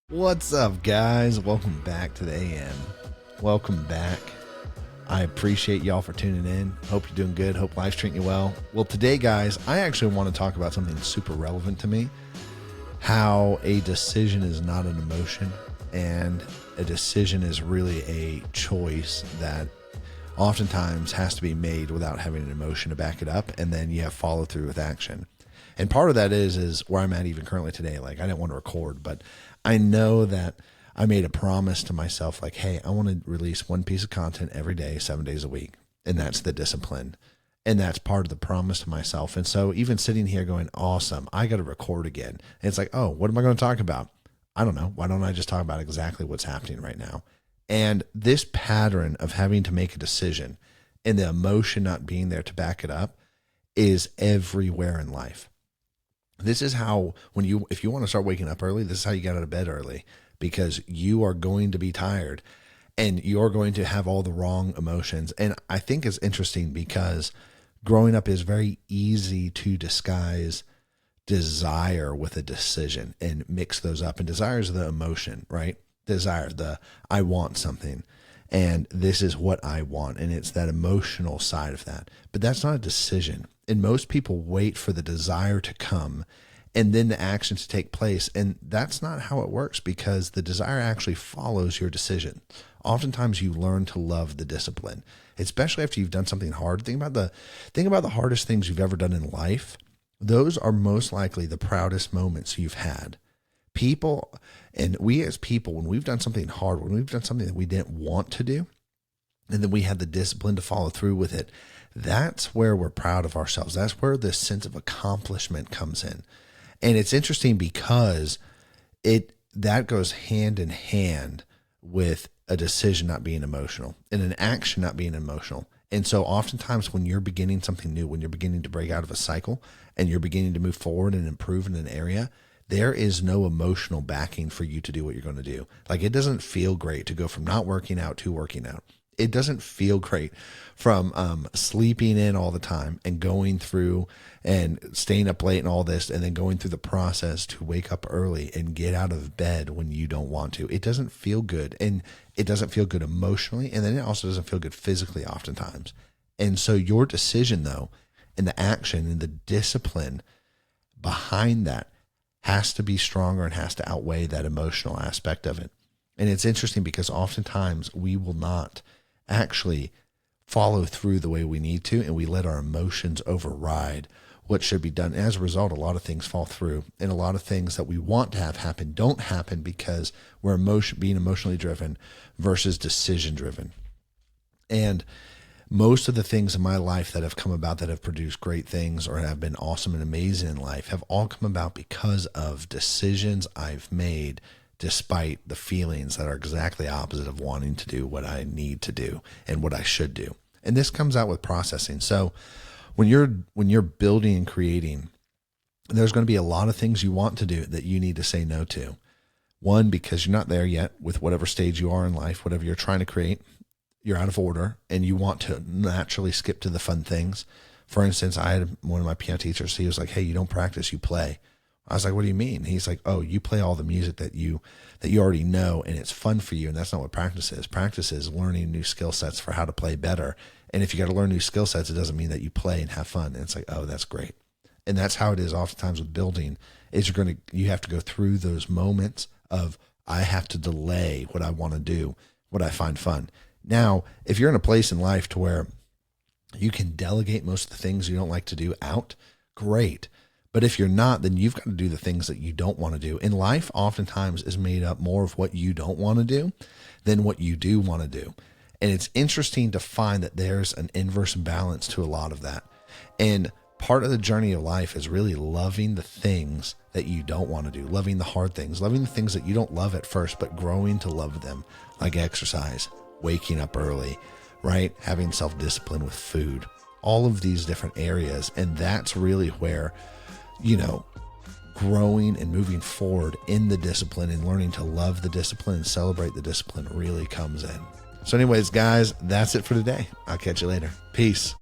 What's up, guys? Welcome back to the AM. Welcome back. I appreciate y'all for tuning in. Hope you're doing good. Hope life's treating you well. Well, today, guys, I actually want to talk about something super relevant to me. How a decision is not an emotion, and a decision is really a choice that oftentimes has to be made without having an emotion to back it up, and then you have follow through with action. And part of that is where I'm at even currently today. Like, I didn't want to record, but I know that I made a promise to myself, like, hey, I want to release one piece of content every day, 7 days a week. And that's the discipline. And that's part of the promise to myself. And so even sitting here going, awesome, I got to record again. And it's like, oh, what am I going to talk about? I don't know. Why don't I just talk about exactly what's happening right now? And this pattern of having to make a decision and the emotion not being there to back it up is everywhere in life. This is how, if you want to start waking up early, this is how you get out of bed early, because you are going to be tired and you're going to have all the wrong emotions. And I think it's interesting because growing up is very easy to disguise desire with a decision and mix those up. And desire is the emotion, right? Desire, I want something and this is what I want. And it's that emotional side of that, but that's not a decision. And most people wait for the desire to come and then the action to take place. And that's not how it works, because the desire actually follows your decision. Oftentimes you learn to love the discipline, especially after you've done something hard. Think about the hardest things you've ever done in life. Those are most likely the proudest moments you've had. People, and we as people, when we've done something hard, when we've done something that we didn't want to do, and then we had the discipline to follow through with it, that's where we're proud of ourselves. That's where this sense of accomplishment comes in. And it's interesting because that goes hand in hand with a decision not being emotional and an action not being emotional. And so oftentimes when you're beginning something new, when you're beginning to break out of a cycle and you're beginning to move forward and improve in an area, there is no emotional backing for you to do what you're going to do. Like, it doesn't feel great to go from not working out to working out. It doesn't feel great from sleeping in all the time and going through and staying up late and all this, and then going through the process to wake up early and get out of bed when you don't want to. It doesn't feel good, and it doesn't feel good emotionally, and then it also doesn't feel good physically oftentimes. And so your decision, though, and the action and the discipline behind that has to be stronger and has to outweigh that emotional aspect of it. And it's interesting because oftentimes we will not actually follow through the way we need to, and we let our emotions override what should be done. As a result, a lot of things fall through, and a lot of things that we want to have happen don't happen because we're being emotionally driven versus decision driven. And most of the things in my life that have come about that have produced great things or have been awesome and amazing in life have all come about because of decisions I've made, despite the feelings that are exactly opposite of wanting to do what I need to do and what I should do. And this comes out with processing. So when you're building and creating, there's going to be a lot of things you want to do that you need to say no to. One, because you're not there yet with whatever stage you are in life, whatever you're trying to create, you're out of order and you want to naturally skip to the fun things. For instance, I had one of my piano teachers, he was like, hey, you don't practice, you play. I was like, what do you mean? He's like, oh, you play all the music that you already know and it's fun for you. And that's not what practice is. Practice is learning new skill sets for how to play better. And if you got to learn new skill sets, it doesn't mean that you play and have fun. And it's like, oh, that's great. And that's how it is oftentimes with building, is you have to go through those moments of, I have to delay what I want to do, what I find fun. Now, if you're in a place in life to where you can delegate most of the things you don't like to do out, great. But if you're not, then you've got to do the things that you don't want to do. And life oftentimes is made up more of what you don't want to do than what you do want to do. And it's interesting to find that there's an inverse balance to a lot of that. And part of the journey of life is really loving the things that you don't want to do, loving the hard things, loving the things that you don't love at first, but growing to love them, like exercise, waking up early, right? Having self-discipline with food, all of these different areas. And that's really where, growing and moving forward in the discipline and learning to love the discipline and celebrate the discipline really comes in. So anyways, guys, that's it for today. I'll catch you later. Peace.